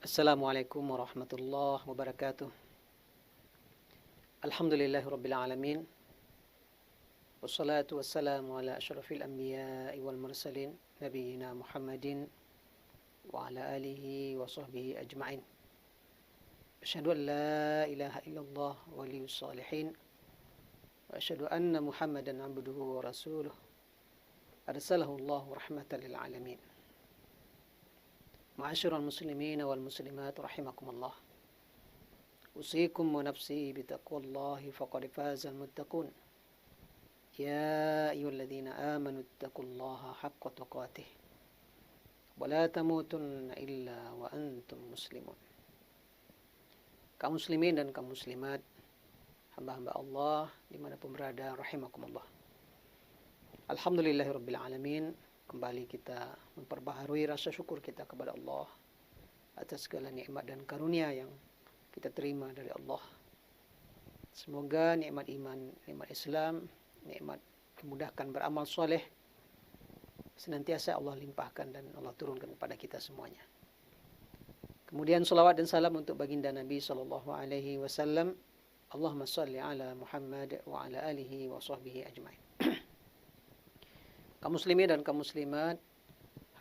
Assalamualaikum warahmatullahi wabarakatuh. Alhamdulillahirabbil alamin. Wassalatu wassalamu ala asyrafil anbiya'i wal mursalin nabiyina Muhammadin wa ala alihi wa sahbihi ajma'in. Asyhadu an la ilaha illallah waliyus salihin wa asyhadu anna Muhammadan abduhu wa rasuluh. Arsalahu Allahu rahmatan lil alamin. Ma'asyiral muslimin wal muslimat rahimakumullah. Usikum wa nafsi bitaqwallahi faqad fazal muttaqun. Ya ayyuhalladzina amanu taqullaha haqqa tuqatih wa la tamutunna illa wa antum muslimun. Kaum muslimin dan kaum muslimat, hamba-hamba Allah dimanapun berada, rahimakumullah. Alhamdulillahirabbil alamin. Kembali kita memperbaharui rasa syukur kita kepada Allah atas segala nikmat dan karunia yang kita terima dari Allah. Semoga nikmat iman, nikmat Islam, nikmat memudahkan beramal soleh senantiasa Allah limpahkan dan Allah turunkan kepada kita semuanya. Kemudian salawat dan salam untuk baginda Nabi SAW. Allahumma salli ala Muhammad wa ala alihi wa sahbihi ajma'in. Kaum muslimin dan kaum muslimat,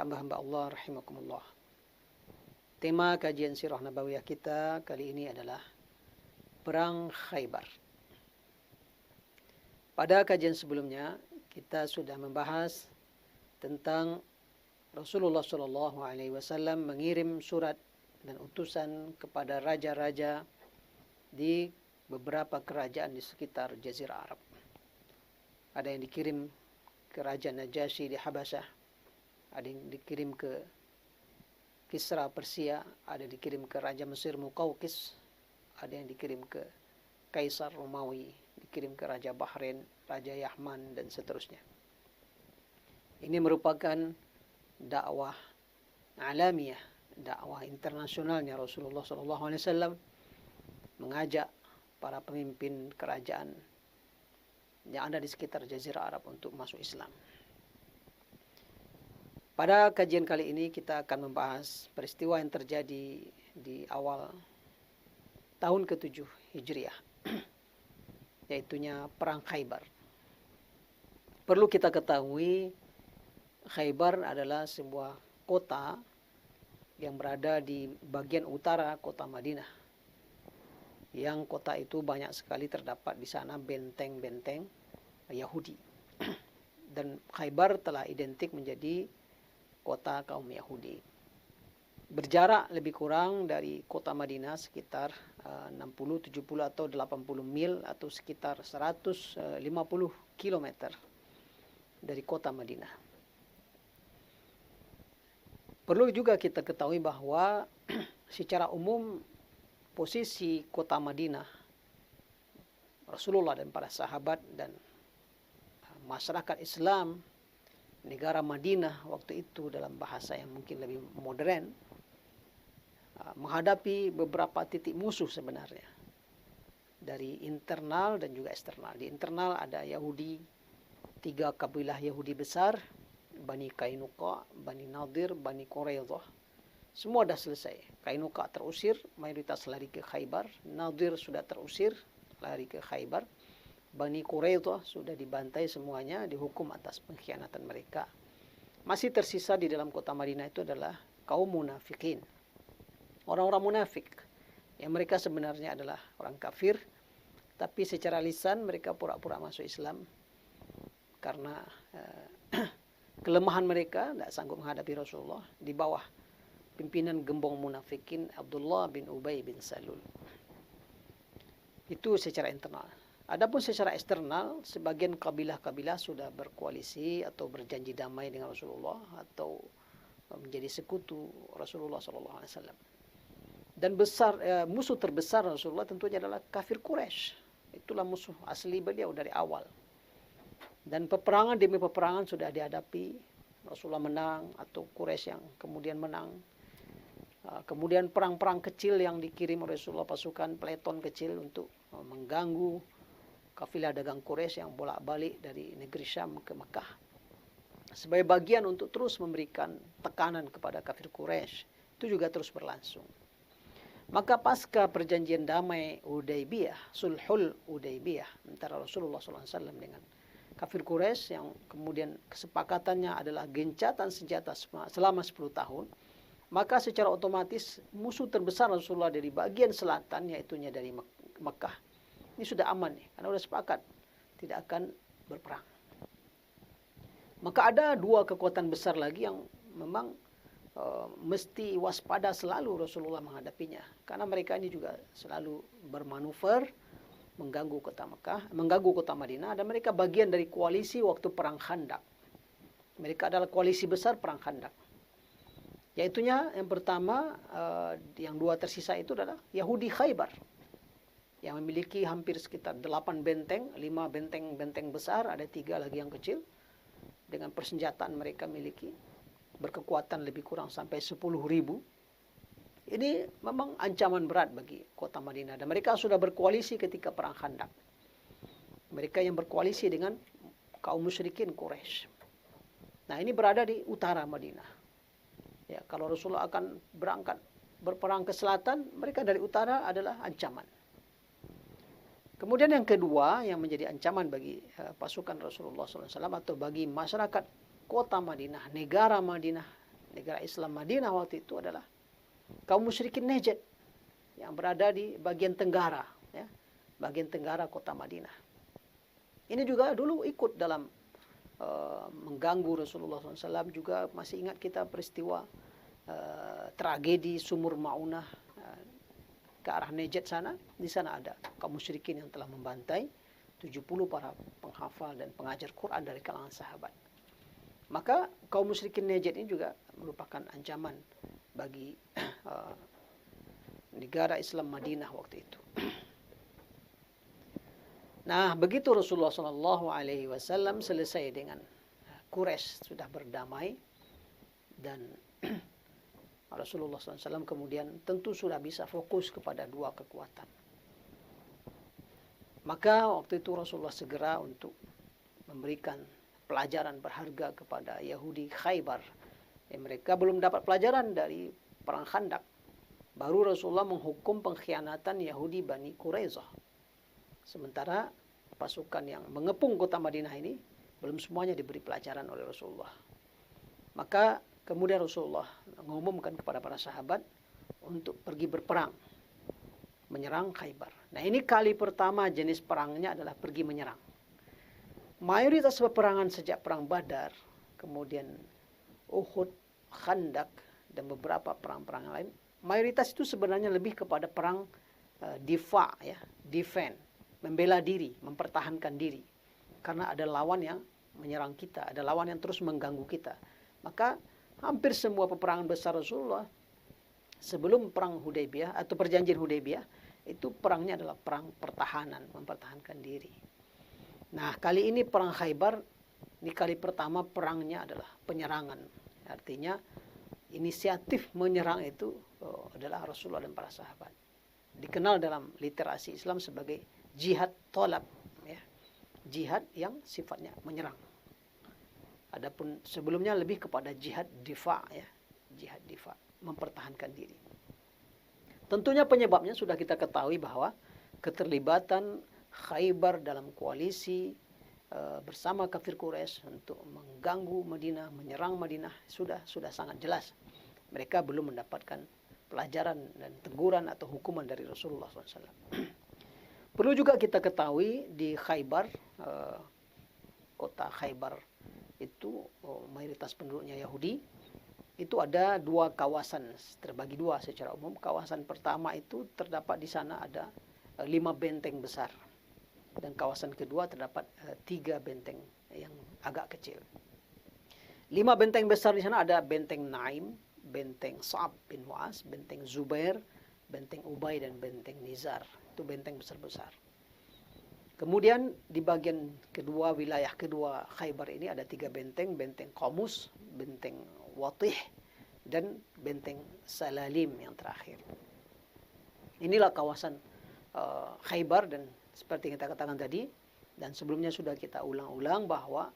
hamba-hamba Allah rahimakumullah. Tema kajian sirah nabawiyah kita kali ini adalah Perang Khaybar. Pada kajian sebelumnya kita sudah membahas tentang Rasulullah SAW mengirim surat dan utusan kepada raja-raja di beberapa kerajaan di sekitar Jazirah Arab. Ada yang dikirim ke Raja Najasyi di Habasyah, ada yang dikirim ke Kisra Persia, ada yang dikirim ke Raja Mesir Muqawqis, ada yang dikirim ke Kaisar Romawi, dikirim ke Raja Bahrain, Raja Yahman, dan seterusnya. Ini merupakan dakwah alamiah, dakwah internasionalnya Rasulullah SAW mengajak para pemimpin kerajaan yang ada di sekitar Jazirah Arab untuk masuk Islam. Pada kajian kali ini kita akan membahas peristiwa yang terjadi di awal tahun ke-7 Hijriah, yaitunya Perang Khaybar. Perlu kita ketahui, Khaybar adalah sebuah kota yang berada di bagian utara kota Madinah. Yang kota itu banyak sekali terdapat di sana benteng-benteng Yahudi. Dan Khaybar telah identik menjadi kota kaum Yahudi. Berjarak lebih kurang dari kota Madinah sekitar 60, 70 atau 80 mil atau sekitar 150 km dari kota Madinah. Perlu juga kita ketahui bahwa secara umum posisi kota Madinah, Rasulullah dan para sahabat dan masyarakat Islam negara Madinah waktu itu dalam bahasa yang mungkin lebih modern, menghadapi beberapa titik musuh sebenarnya dari internal dan juga eksternal. Di internal ada Yahudi, 3 kabilah Yahudi besar, Bani Qainuqa, Bani Nadir, Bani Quraidah. Semua dah selesai. Qainuqa terusir, mayoritas lari ke Khaybar. Nadir sudah terusir, lari ke Khaybar. Bani Quraidah sudah dibantai semuanya, dihukum atas pengkhianatan mereka. Masih tersisa di dalam kota Madinah itu adalah kaum munafikin. Orang-orang munafik yang mereka sebenarnya adalah orang kafir, tapi secara lisan mereka pura-pura masuk Islam karena kelemahan mereka tidak sanggup menghadapi Rasulullah di bawah pimpinan gembong munafikin Abdullah bin Ubay bin Salul. Itu secara internal. Adapun secara eksternal, sebagian kabilah-kabilah sudah berkoalisi atau berjanji damai dengan Rasulullah atau menjadi sekutu Rasulullah SAW. Dan musuh terbesar Rasulullah tentunya adalah kafir Quraisy. Itulah musuh asli beliau dari awal. Dan peperangan demi peperangan sudah dihadapi Rasulullah menang atau Quraisy yang kemudian menang. Kemudian perang-perang kecil yang dikirim oleh Rasulullah, pasukan peleton kecil untuk mengganggu kafilah dagang Quraisy yang bolak-balik dari negeri Syam ke Mekah. Sebagai bagian untuk terus memberikan tekanan kepada kafir Quraisy, itu juga terus berlangsung. Maka pasca perjanjian damai Hudaybiyah, Sulhul Hudaybiyah antara Rasulullah SAW dengan kafir Quraisy, yang kemudian kesepakatannya adalah gencatan senjata selama 10 tahun, maka secara otomatis musuh terbesar Rasulullah dari bagian selatan, yaitunya dari Mekah, ini sudah aman nih, karena sudah sepakat tidak akan berperang. Maka ada dua kekuatan besar lagi yang memang mesti waspada selalu Rasulullah menghadapinya, karena mereka ini juga selalu bermanuver mengganggu kota Mekah, mengganggu kota Madinah, dan mereka bagian dari koalisi waktu perang Khandaq. Mereka adalah koalisi besar perang Khandaq. Yaitunya yang pertama, yang dua tersisa itu adalah Yahudi Khaybar, yang memiliki hampir sekitar 8 benteng, 5 benteng besar, ada 3 lagi yang kecil. Dengan persenjataan mereka miliki, berkekuatan lebih kurang sampai 10.000. Ini memang ancaman berat bagi kota Madinah, dan mereka sudah berkoalisi ketika perang Khandaq. Mereka yang berkoalisi dengan kaum musyrikin Quraisy. Nah, ini berada di utara Madinah. Ya, kalau Rasulullah akan berangkat berperang ke selatan, mereka dari utara adalah ancaman. Kemudian yang kedua yang menjadi ancaman bagi pasukan Rasulullah SAW atau bagi masyarakat kota Madinah, negara Islam Madinah waktu itu adalah kaum musyrikin Najd yang berada di bagian tenggara, ya, bagian tenggara kota Madinah. Ini juga dulu ikut dalam mengganggu Rasulullah SAW. Juga masih ingat kita peristiwa tragedi Sumur Maunah ke arah Najd sana. Di sana ada kaum musyrikin yang telah membantai 70 para penghafal dan pengajar Quran dari kalangan sahabat. Maka kaum musyrikin Najd ini juga merupakan ancaman bagi negara Islam Madinah waktu itu. Nah, begitu Rasulullah SAW selesai dengan Quraisy, sudah berdamai, dan Rasulullah SAW kemudian tentu sudah bisa fokus kepada dua kekuatan. Maka waktu itu Rasulullah segera untuk memberikan pelajaran berharga kepada Yahudi Khaybar. Mereka belum dapat pelajaran dari perang Khandaq. Baru Rasulullah menghukum pengkhianatan Yahudi Bani Quraisyah. Sementara pasukan yang mengepung kota Madinah ini belum semuanya diberi pelajaran oleh Rasulullah. Maka kemudian Rasulullah mengumumkan kepada para sahabat untuk pergi berperang, menyerang Khaybar. Nah, ini kali pertama jenis perangnya adalah pergi menyerang. Mayoritas peperangan sejak perang Badar, kemudian Uhud, Khandaq, dan beberapa perang-perang lain, mayoritas itu sebenarnya lebih kepada perang difa, ya, defend, membela diri, mempertahankan diri. Karena ada lawan yang menyerang kita, ada lawan yang terus mengganggu kita. Maka hampir semua peperangan besar Rasulullah sebelum perang Hudaybiyah atau perjanjian Hudaybiyah, itu perangnya adalah perang pertahanan, mempertahankan diri. Nah, kali ini perang Khaybar, ini kali pertama perangnya adalah penyerangan. Artinya inisiatif menyerang itu adalah Rasulullah dan para sahabat. Dikenal dalam literasi Islam sebagai jihad tolab, ya. Jihad yang sifatnya menyerang. Adapun sebelumnya lebih kepada jihad difa, ya. Jihad difa, mempertahankan diri. Tentunya penyebabnya sudah kita ketahui bahwa keterlibatan Khaybar dalam koalisi bersama kafir Quraisy untuk mengganggu Madinah, menyerang Madinah sudah sangat jelas. Mereka belum mendapatkan pelajaran dan teguran atau hukuman dari Rasulullah SAW. Perlu juga kita ketahui di Khaybar, kota Khaybar itu mayoritas penduduknya Yahudi. Itu ada dua kawasan, terbagi dua secara umum. Kawasan pertama itu terdapat di sana ada 5 benteng besar. Dan kawasan kedua terdapat 3 benteng yang agak kecil. 5 benteng besar di sana ada benteng Naim, benteng Sa'ab bin Mu'az, benteng Zubair, benteng Ubay, dan benteng Nizar. Itu benteng besar-besar. Kemudian di bagian kedua, wilayah kedua Khaybar ini ada 3 benteng, benteng Qamus, benteng Watih, dan benteng Salalim yang terakhir. Inilah kawasan Khaybar, dan seperti yang kita katakan tadi, dan sebelumnya sudah kita ulang-ulang bahwa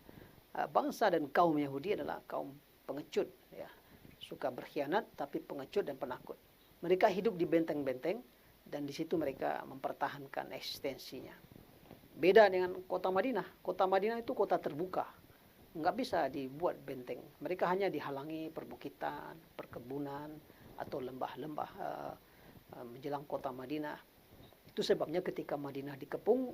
bangsa dan kaum Yahudi adalah kaum pengecut, ya, suka berkhianat tapi pengecut dan penakut. Mereka hidup di benteng-benteng dan di situ mereka mempertahankan eksistensinya. Beda dengan kota Madinah. Kota Madinah itu kota terbuka, nggak bisa dibuat benteng. Mereka hanya dihalangi perbukitan, perkebunan, atau lembah-lembah menjelang kota Madinah. Itu sebabnya ketika Madinah dikepung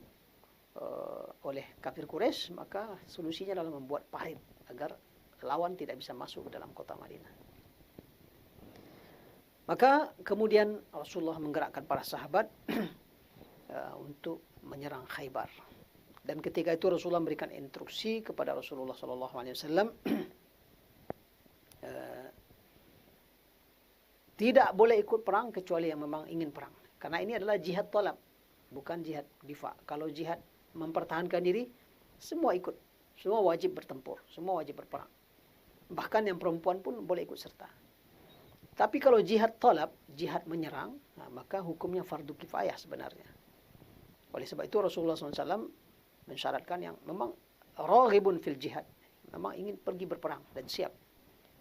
oleh kafir Quraisy, maka solusinya adalah membuat parit agar lawan tidak bisa masuk ke dalam kota Madinah. Maka kemudian Rasulullah menggerakkan para sahabat untuk menyerang Khaybar. Dan ketika itu Rasulullah memberikan instruksi kepada Rasulullah SAW, tidak boleh ikut perang kecuali yang memang ingin perang. Karena ini adalah jihad talab, bukan jihad difa. Kalau jihad mempertahankan diri, semua ikut. Semua wajib bertempur, semua wajib berperang. Bahkan yang perempuan pun boleh ikut serta. Tapi kalau jihad talab, jihad menyerang, maka hukumnya fardu kifayah sebenarnya. Oleh sebab itu Rasulullah SAW mensyaratkan yang memang raghibun fil jihad, memang ingin pergi berperang dan siap.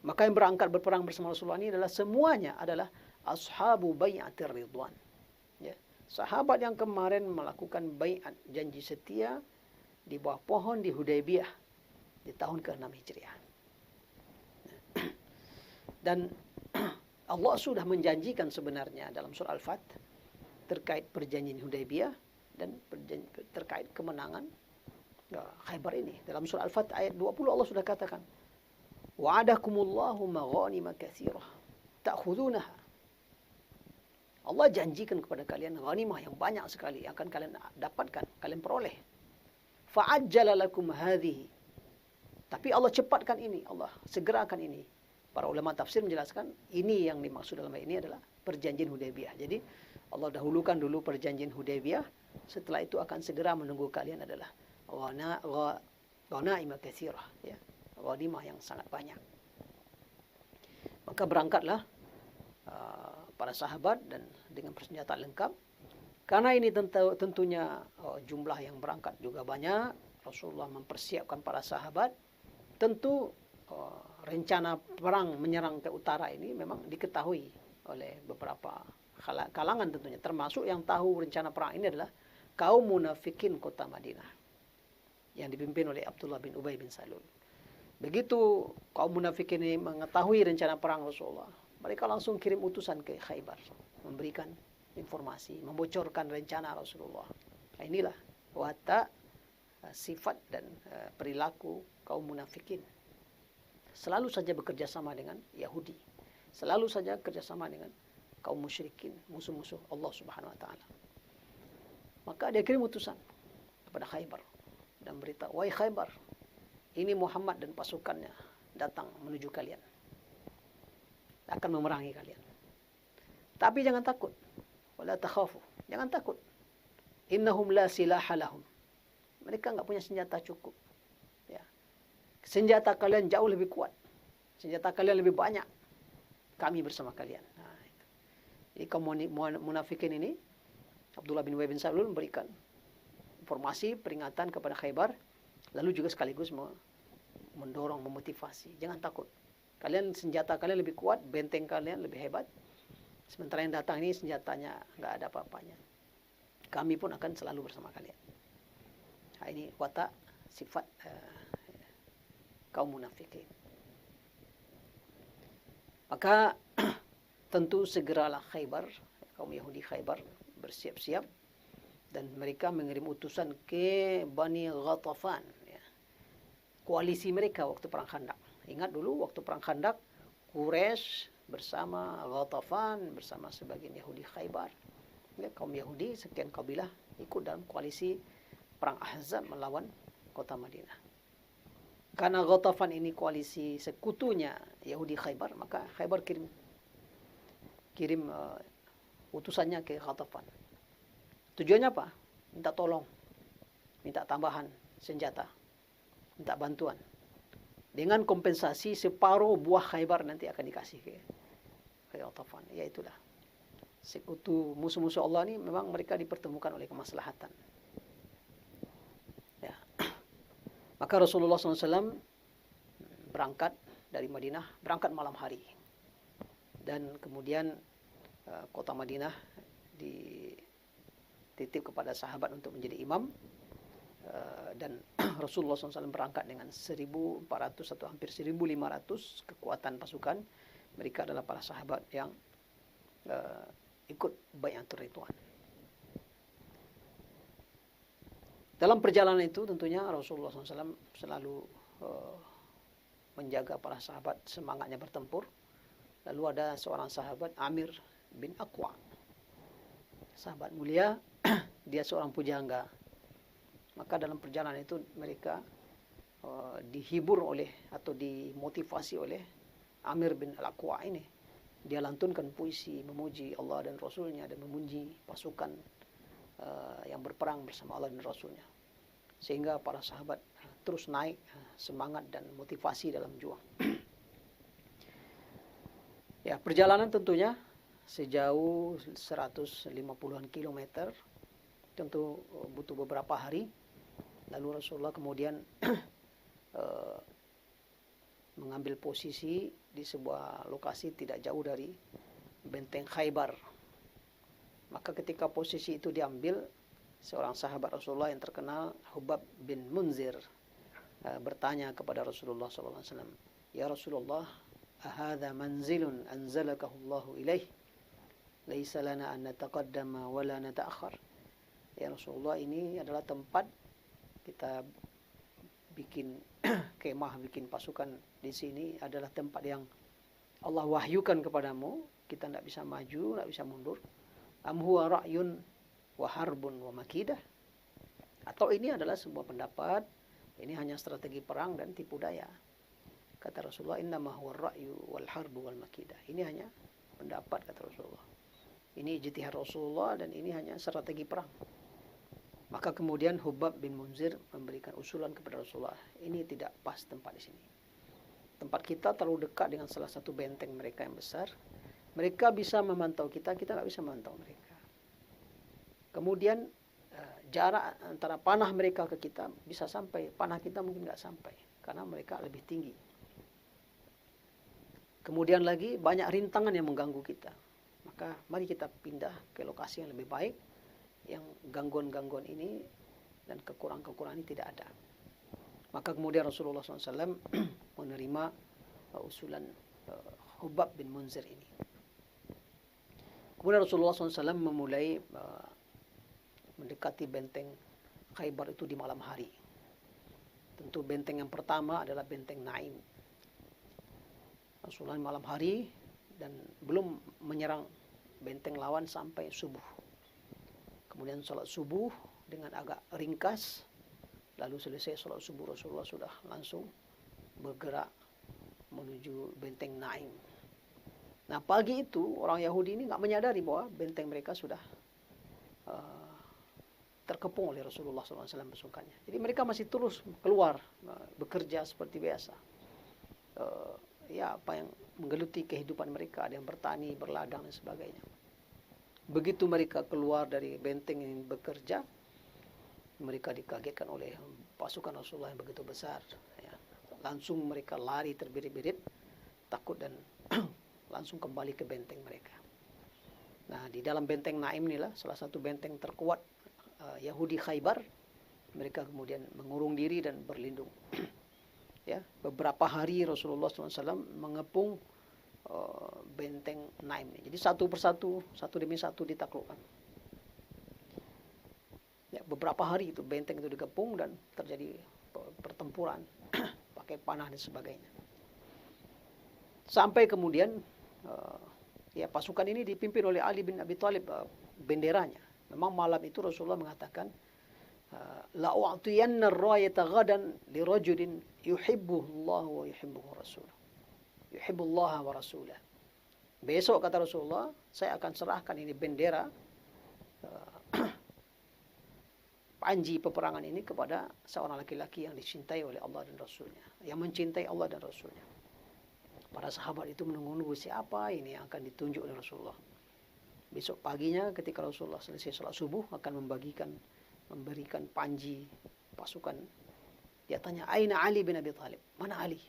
Maka yang berangkat berperang bersama Rasulullah ini adalah semuanya adalah ashabu bai'atir ridwan. Ya. Sahabat yang kemarin melakukan bai'at janji setia di bawah pohon di Hudaybiyah di tahun ke-6 Hijriah. Dan Allah sudah menjanjikan sebenarnya dalam surah Al-Fat terkait perjanjian Hudaybiyah dan terkait kemenangan Khaybar ini. Dalam surah Al-Fat ayat 20 Allah sudah katakan, wa'adakumullahu maghanima katsirah ta'khudunaha. Allah janjikan kepada kalian ghanimah yang banyak sekali yang akan kalian dapatkan, kalian peroleh. Fa'ajjala lakum hadhihi. Tapi Allah cepatkan ini, Allah segerakan ini. Para ulama tafsir menjelaskan ini yang dimaksud dalam ayat ini adalah perjanjian Hudaybiyah. Jadi Allah dahulukan dulu perjanjian Hudaybiyah, setelah itu akan segera menunggu kalian adalah ghanaimah katsirah, ya, ghanimah yang sangat banyak. Maka berangkatlah para sahabat dan dengan persenjataan lengkap. Karena ini tentunya jumlah yang berangkat juga banyak, Rasulullah mempersiapkan para sahabat. Tentu rencana perang menyerang ke utara ini memang diketahui oleh beberapa kalangan tentunya, termasuk yang tahu rencana perang ini adalah kaum munafikin kota Madinah yang dipimpin oleh Abdullah bin Ubay bin Salul. Begitu kaum munafikin ini mengetahui rencana perang Rasulullah, mereka langsung kirim utusan ke Khaybar memberikan informasi, membocorkan rencana Rasulullah. Nah, inilah watak, sifat dan perilaku kaum munafikin. Selalu saja bekerja sama dengan Yahudi. Selalu saja kerjasama dengan kaum musyrikin, musuh-musuh Allah Subhanahu wa taala. Maka dia kirim utusan kepada Khaybar dan berita, "Wahai Khaybar, ini Muhammad dan pasukannya datang menuju kalian. Akan memerangi kalian. Tapi jangan takut. Wala takhafu. Jangan takut. Innahum la silaha lahum." Mereka enggak punya senjata cukup. Ya. Senjata kalian jauh lebih kuat. Senjata kalian lebih banyak. Kami bersama kalian. Nah, itu. Jadi kaum munafikin ini, Abdullah bin Ubay bin Salul memberikan informasi, peringatan kepada Khaybar, lalu juga sekaligus mendorong, memotivasi. Jangan takut. Kalian, senjata kalian lebih kuat, benteng kalian lebih hebat. Sementara yang datang ini senjatanya nggak ada apa-apanya. Kami pun akan selalu bersama kalian. Nah, ini watak, sifat kaum munafikin. Maka tentu segeralah Khaybar, kaum Yahudi Khaybar bersiap-siap dan mereka mengirim utusan ke Bani Ghatafan, ya, koalisi mereka waktu perang Khandaq. Ingat dulu waktu perang Khandaq, Quraisy bersama Ghatafan bersama sebagian Yahudi Khaybar, ya, kaum Yahudi sekian kabilah ikut dalam koalisi perang Ahzab melawan kota Madinah. Karena Ghatafan ini koalisi sekutunya Yahudi Khaybar, maka Khaybar kirim utusannya ke Ghatafan. Tujuannya apa? Minta tolong. minta tambahan senjata, minta bantuan. Dengan kompensasi separuh buah Khaybar nanti akan dikasih ke Ghatafan. Ya itulah. Sekutu musuh-musuh Allah ini memang mereka dipertemukan oleh kemaslahatan. Ya. Maka Rasulullah SAW berangkat dari Madinah, berangkat malam hari. Dan kemudian kota Madinah dititip kepada sahabat untuk menjadi imam. Dan Rasulullah SAW berangkat dengan 1.400 atau hampir 1.500 kekuatan pasukan. Mereka adalah para sahabat yang ikut bai'atul ridwan. Dalam perjalanan itu tentunya Rasulullah SAW selalu menjaga para sahabat semangatnya bertempur. Lalu ada seorang sahabat, Amir bin Aqwa. Sahabat mulia, dia seorang pujangga. Maka dalam perjalanan itu mereka dihibur oleh atau dimotivasi oleh Amir bin Al-Aqwa ini. Dia lantunkan puisi memuji Allah dan Rasulnya dan memuji pasukan yang berperang bersama Allah dan Rasulnya. Sehingga para sahabat terus naik semangat dan motivasi dalam juang. Ya, perjalanan tentunya sejauh 150-an kilometer, tentu butuh beberapa hari. Lalu Rasulullah kemudian mengambil posisi di sebuah lokasi tidak jauh dari benteng Khaybar. Maka ketika posisi itu diambil, seorang sahabat Rasulullah yang terkenal, Hubab bin Munzir, bertanya kepada Rasulullah SAW, "Ya Rasulullah, ahadha manzilun anzalakahu Allahu ilaih, laisa lana an nataqaddama wa la nata'akhir." Ya Rasulullah, ini adalah tempat kita bikin kemah, bikin pasukan di sini, adalah tempat yang Allah wahyukan kepadamu, kita tidak bisa maju, tidak bisa mundur. Am huwa ra'yun wa harbun wa makidah? Atau ini adalah sebuah pendapat, ini hanya strategi perang dan tipu daya? Kata Rasulullah, innama huwa ra'yu wal harbu wal makidah. Ini hanya pendapat, kata Rasulullah. Ini ijtihad Rasulullah dan ini hanya strategi perang. Maka kemudian Hubab bin Munzir memberikan usulan kepada Rasulullah, ini tidak pas tempat di sini. Tempat kita terlalu dekat dengan salah satu benteng mereka yang besar. Mereka bisa memantau kita, kita nggak bisa memantau mereka. Kemudian jarak antara panah mereka ke kita bisa sampai, panah kita mungkin nggak sampai karena mereka lebih tinggi. Kemudian lagi banyak rintangan yang mengganggu kita. Maka mari kita pindah ke lokasi yang lebih baik, yang gangguan-gangguan ini dan kekurangan-kekurangan ini tidak ada. Maka kemudian Rasulullah SAW menerima usulan Hubab bin Munzir ini. Kemudian Rasulullah SAW memulai mendekati benteng Khaybar itu di malam hari. Tentu benteng yang pertama adalah benteng Naim. Rasulullah malam hari dan belum menyerang benteng lawan sampai subuh. Kemudian sholat subuh dengan agak ringkas. Lalu selesai sholat subuh, Rasulullah sudah langsung bergerak menuju benteng Naim. Nah, pagi itu orang Yahudi ini nggak menyadari bahwa benteng mereka sudah terkepung oleh Rasulullah SAW pasukannya. Jadi mereka masih terus keluar bekerja seperti biasa. Ya, apa yang menggeluti kehidupan mereka, ada yang bertani, berladang dan sebagainya. Begitu mereka keluar dari benteng yang bekerja, mereka dikagetkan oleh pasukan Rasulullah yang begitu besar. Ya. Langsung mereka lari terbirit-birit, takut dan langsung kembali ke benteng mereka. Nah, di dalam benteng Naim inilah salah satu benteng terkuat Yahudi Khaybar. Mereka kemudian mengurung diri dan berlindung. Ya, beberapa hari Rasulullah SAW mengepung benteng Naim ini. Jadi satu persatu, satu demi satu ditaklukkan. Ya, beberapa hari itu benteng itu dikepung dan terjadi pertempuran pakai panah dan sebagainya. Sampai kemudian ya pasukan ini dipimpin oleh Ali bin Abi Thalib, benderanya. Memang malam itu Rasulullah mengatakan, la u'tiyanna ar-rayata ghadan li rajulin yuhibbuhu Allah wa yuhibbuhu Rasul. Yuhibbullah wa rasulah. Besok kata Rasulullah, saya akan serahkan ini bendera panji peperangan ini kepada seorang laki-laki yang dicintai oleh Allah dan Rasulnya, yang mencintai Allah dan Rasulnya. Para sahabat itu menunggu-nunggu siapa ini yang akan ditunjuk oleh Rasulullah. Besok paginya ketika Rasulullah selesai sholat subuh akan memberikan panji pasukan. Dia tanya, Aina Ali bin Abi Thalib? Mana Ali?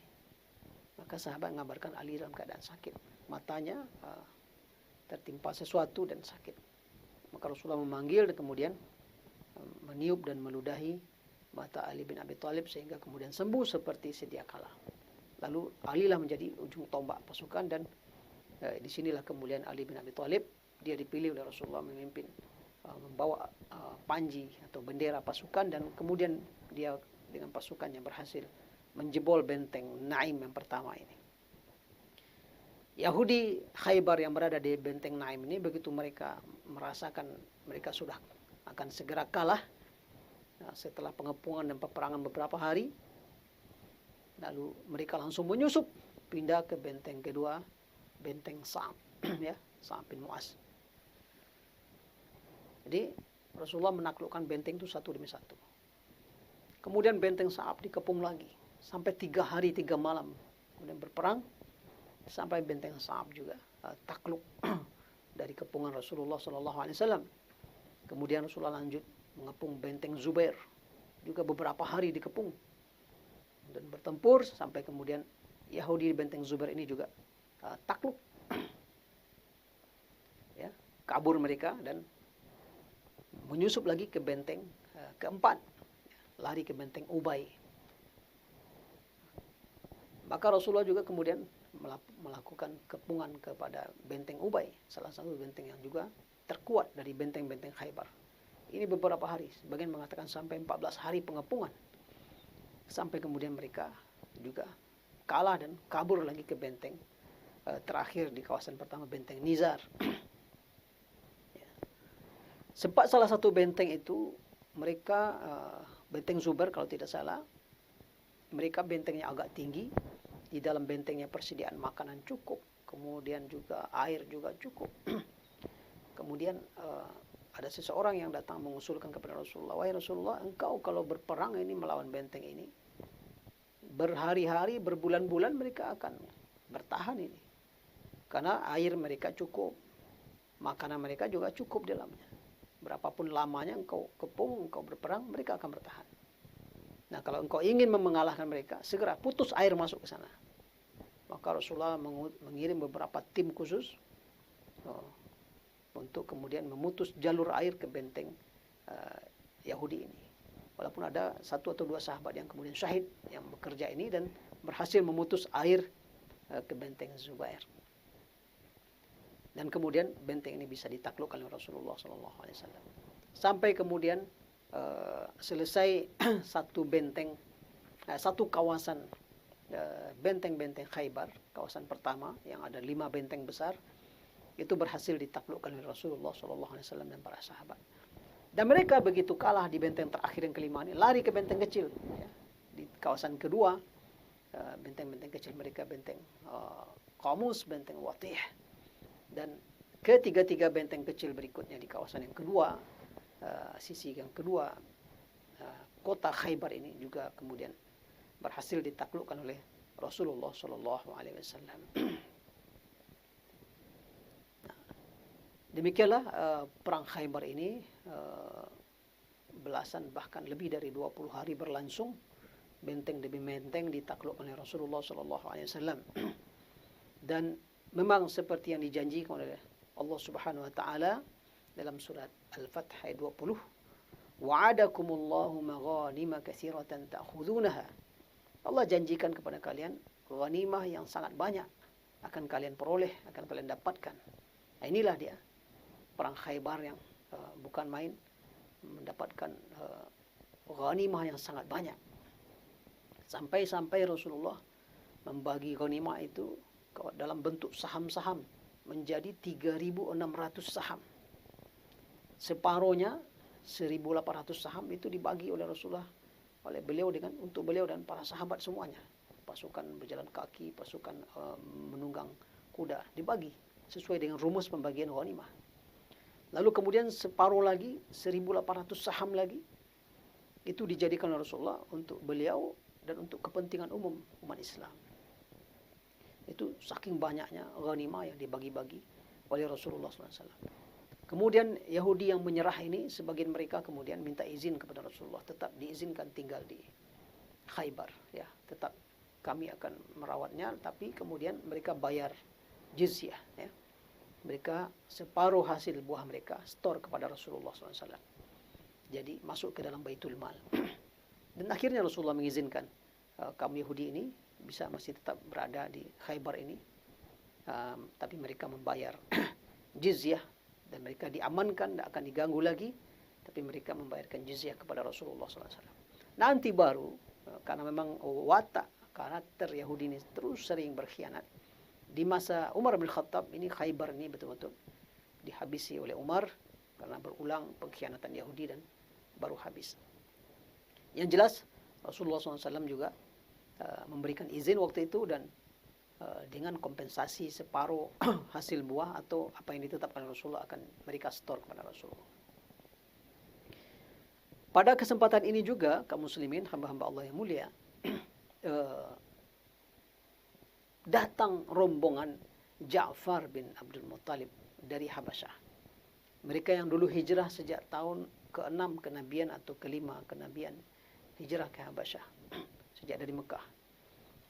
Maka sahabat mengabarkan Ali dalam keadaan sakit. Matanya tertimpa sesuatu dan sakit. Maka Rasulullah memanggil dan kemudian meniup dan meludahi mata Ali bin Abi Thalib sehingga kemudian sembuh seperti sedia kala. Lalu Ali lah menjadi ujung tombak pasukan dan disinilah kemudian Ali bin Abi Thalib dia dipilih oleh Rasulullah memimpin membawa panji atau bendera pasukan dan kemudian dia dengan pasukannya berhasil menjebol benteng Naim yang pertama ini. Yahudi Khaybar yang berada di benteng Naim ini begitu mereka merasakan mereka sudah akan segera kalah setelah pengepungan dan peperangan beberapa hari, lalu mereka langsung menyusup pindah ke benteng kedua, benteng Sa'ab ya, Sa'ab bin Mu'az. Jadi Rasulullah menaklukkan benteng itu satu demi satu. Kemudian benteng Sa'ab dikepung lagi sampai 3 hari 3 malam. Kemudian berperang sampai benteng Sa'ab juga takluk dari kepungan Rasulullah SAW. Kemudian Rasulullah lanjut mengepung benteng Zubair, juga beberapa hari dikepung dan bertempur sampai kemudian Yahudi di benteng Zubair ini juga takluk, ya, kabur mereka dan menyusup lagi ke benteng keempat, lari ke benteng Ubay. Maka Rasulullah juga kemudian melakukan kepungan kepada benteng Ubay, salah satu benteng yang juga terkuat dari benteng-benteng Khaybar. Ini beberapa hari, sebagian mengatakan sampai 14 hari pengepungan. Sampai kemudian mereka juga kalah dan kabur lagi ke benteng terakhir di kawasan pertama, benteng Nizar. Sempat salah satu benteng itu mereka benteng Zubair kalau tidak salah, mereka bentengnya agak tinggi, di dalam bentengnya persediaan makanan cukup, kemudian juga air juga cukup. Kemudian ada seseorang yang datang mengusulkan kepada Rasulullah, wahai Rasulullah, engkau kalau berperang ini melawan benteng ini, berhari-hari, berbulan-bulan mereka akan bertahan ini. Karena air mereka cukup, makanan mereka juga cukup di dalamnya. Berapapun lamanya engkau kepung, engkau berperang, mereka akan bertahan. Nah, kalau engkau ingin mengalahkan mereka, segera putus air masuk ke sana. Maka Rasulullah mengirim beberapa tim khusus untuk kemudian memutus jalur air ke benteng Yahudi ini. Walaupun ada 1 atau 2 sahabat yang kemudian syahid yang bekerja ini dan berhasil memutus air ke benteng Zubair. Dan kemudian benteng ini bisa ditaklukkan oleh Rasulullah SAW. Sampai kemudian selesai satu benteng, satu kawasan benteng-benteng Khaybar, kawasan pertama yang ada 5 benteng besar, itu berhasil ditaklukkan oleh Rasulullah SAW dan para sahabat. Dan mereka begitu kalah di benteng terakhir yang kelima ini, lari ke benteng kecil. Ya. Di kawasan kedua, benteng-benteng kecil mereka, benteng Qamus, benteng Watih. Dan ketiga-tiga benteng kecil berikutnya di kawasan yang kedua, sisi yang kedua, kota Khaybar ini juga kemudian berhasil ditaklukkan oleh Rasulullah SAW. Demikianlah perang Khaybar ini belasan bahkan lebih dari 20 hari berlangsung, benteng demi benteng ditaklukkan oleh Rasulullah SAW. Dan memang seperti yang dijanjikan oleh Allah Subhanahu wa taala dalam surat Al-Fath ayat 20, wa'adakumullahu maghanima katsiratan ta'khudunaha. Allah janjikan kepada kalian ghanimah yang sangat banyak akan kalian peroleh, akan kalian dapatkan. Nah, inilah dia perang Khaybar yang bukan main, mendapatkan ghanimah yang sangat banyak. Sampai-sampai Rasulullah membagi ghanimah itu dalam bentuk saham-saham menjadi 3.600 saham. Separuhnya 1.800 saham itu dibagi oleh Rasulullah, oleh beliau untuk beliau dan para sahabat semuanya. Pasukan berjalan kaki, pasukan menunggang kuda dibagi sesuai dengan rumus pembagian ghanimah. Lalu kemudian separuh lagi 1.800 saham lagi itu dijadikan Rasulullah untuk beliau dan untuk kepentingan umum umat Islam. Itu saking banyaknya ghanimah yang dibagi-bagi oleh Rasulullah SAW. Kemudian Yahudi yang menyerah ini, sebagian mereka kemudian minta izin kepada Rasulullah, tetap diizinkan tinggal di Khaybar, ya, tetap kami akan merawatnya, tapi kemudian mereka bayar jizyah, ya. Mereka separuh hasil buah mereka store kepada Rasulullah SAW. Jadi masuk ke dalam Baitul Mal. Dan akhirnya Rasulullah mengizinkan kaum Yahudi ini bisa masih tetap berada di Khaybar ini, tapi mereka membayar jizyah dan mereka diamankan, tidak akan diganggu lagi, tapi mereka membayarkan jizyah kepada Rasulullah SAW. Nanti baru, karena memang watak karakter Yahudi ini terus sering berkhianat, di masa Umar bin Khattab ini Khaybar ini betul-betul dihabisi oleh Umar karena berulang pengkhianatan Yahudi dan baru habis. Yang jelas Rasulullah SAW juga memberikan izin waktu itu dan dengan kompensasi separuh hasil buah atau apa yang ditetapkan Rasulullah akan mereka store kepada Rasulullah. Pada kesempatan ini juga kaum muslimin, hamba-hamba Allah yang mulia, datang rombongan Ja'far bin Abdul Muttalib dari Habasyah. Mereka yang dulu hijrah sejak tahun ke-6 kenabian atau ke-5 kenabian, hijrah ke Habasyah sejak dari Mekah.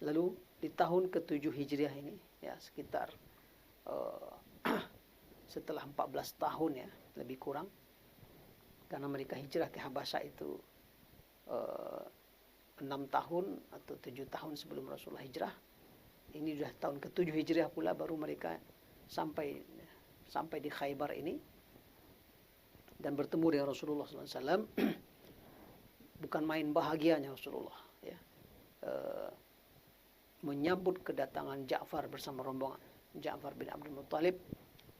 Lalu di tahun ke-7 Hijriah ini, ya sekitar setelah 14 tahun, ya lebih kurang, karena mereka hijrah ke Habasyah itu 6 tahun atau 7 tahun sebelum Rasulullah hijrah. Ini sudah tahun ke-7 Hijriah pula baru mereka sampai di Khaybar ini dan bertemu dengan Rasulullah SAW. Bukan main bahagianya Rasulullah, ya, menyambut kedatangan Ja'far bersama rombongan Ja'far bin Abdul Muttalib,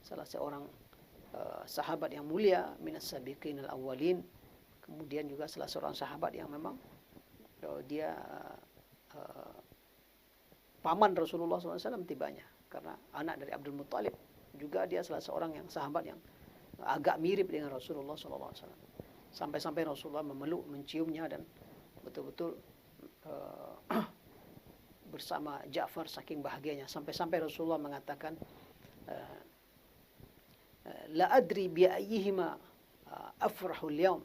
salah seorang sahabat yang mulia minas sabiqin al-awwalin, kemudian juga salah seorang sahabat yang memang dia paman Rasulullah SAW tibanya, karena anak dari Abdul Muttalib, juga dia salah seorang yang sahabat yang agak mirip dengan Rasulullah SAW. Sampai-sampai Rasulullah memeluk, menciumnya dan betul-betul bersama Ja'far saking bahagianya, sampai-sampai Rasulullah mengatakan, la adri bi ayyihima afrahu al-yawm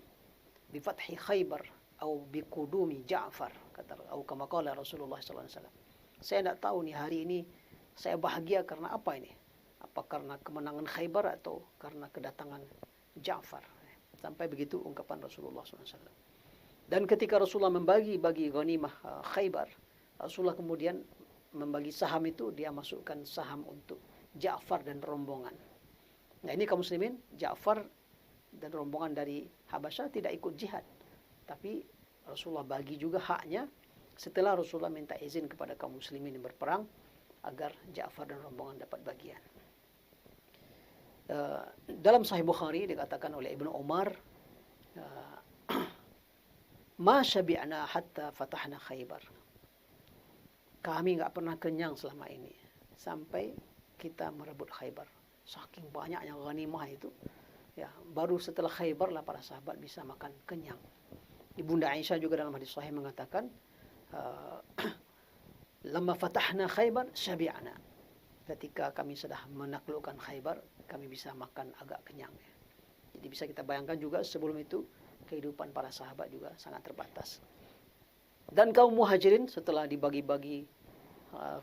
bi fathi Khaybar atau bi qudumi Ja'far, kata atau kama qala Rasulullah sallallahu alaihi wasallam. Saya tidak tahu nih hari ini saya bahagia karena apa ini? Apa karena kemenangan Khaybar atau karena kedatangan Ja'far? Sampai begitu ungkapan Rasulullah SAW. Dan ketika Rasulullah membagi-bagi ghanimah Khaybar, Rasulullah kemudian membagi saham itu, dia masukkan saham untuk Ja'far dan rombongan. Nah ini kaum muslimin, Ja'far dan rombongan dari Habasyah tidak ikut jihad, tapi Rasulullah bagi juga haknya setelah Rasulullah minta izin kepada kaum muslimin yang berperang agar Ja'far dan rombongan dapat bagian. Dalam Sahih Bukhari dikatakan oleh Ibnu Umar, ma syabi'na hatta fatahna Khaybar. Kami enggak pernah kenyang selama ini sampai kita merebut Khaybar. Saking banyaknya ghanimah itu, ya, baru setelah Khaybar lah para sahabat bisa makan kenyang. Ibunda Aisyah juga dalam hadis sahih mengatakan, lamma fatahna Khaybar syabi'na. Ketika kami sudah menaklukkan Khaybar, kami bisa makan agak kenyang. Jadi bisa kita bayangkan juga sebelum itu kehidupan para sahabat juga sangat terbatas. Dan kaum muhajirin setelah dibagi-bagi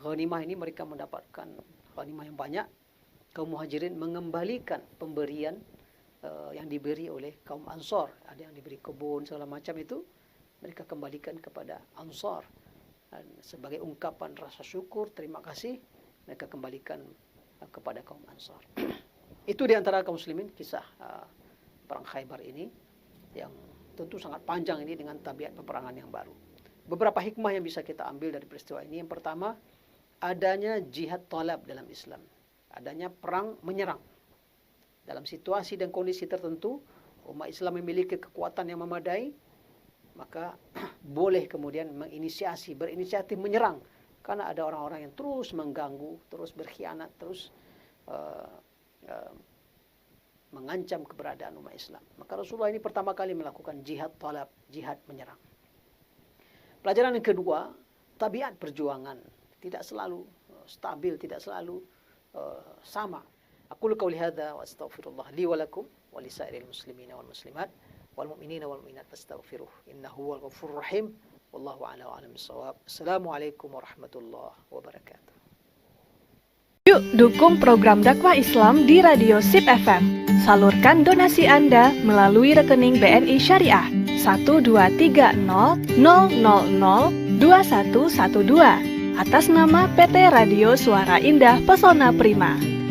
ghanimah ini, mereka mendapatkan ghanimah yang banyak. Kaum muhajirin mengembalikan pemberian yang diberi oleh kaum Ansar. Ada yang diberi kebun segala macam itu, mereka kembalikan kepada Ansar. Dan sebagai ungkapan rasa syukur, terima kasih, mereka kembalikan kepada kaum Ansar. Itu diantara kaum muslimin kisah perang Khaybar ini, yang tentu sangat panjang ini dengan tabiat peperangan yang baru. Beberapa hikmah yang bisa kita ambil dari peristiwa ini. Yang pertama, adanya jihad talab dalam Islam. Adanya perang menyerang. Dalam situasi dan kondisi tertentu, umat Islam memiliki kekuatan yang memadai, maka boleh kemudian berinisiatif menyerang. Karena ada orang-orang yang terus mengganggu, terus berkhianat, terus mengancam keberadaan umat Islam. Maka Rasulullah ini pertama kali melakukan jihad talab, jihad menyerang. Pelajaran yang kedua, tabiat perjuangan tidak selalu stabil, tidak selalu sama. Aqulu qauli hadza wa astaghfirullah li wa lakum wa li sa'iril muslimina wal muslimat wal mu'minina wal mu'minat fastaghfiruh innahu huwal ghafurur rahim. Wallahu a'lam bissawab. Assalamualaikum warahmatullahi wabarakatuh. Yuk dukung program dakwah Islam di Radio SIP FM. Salurkan donasi Anda melalui rekening BNI Syariah 12300002112 atas nama PT Radio Suara Indah Pesona Prima.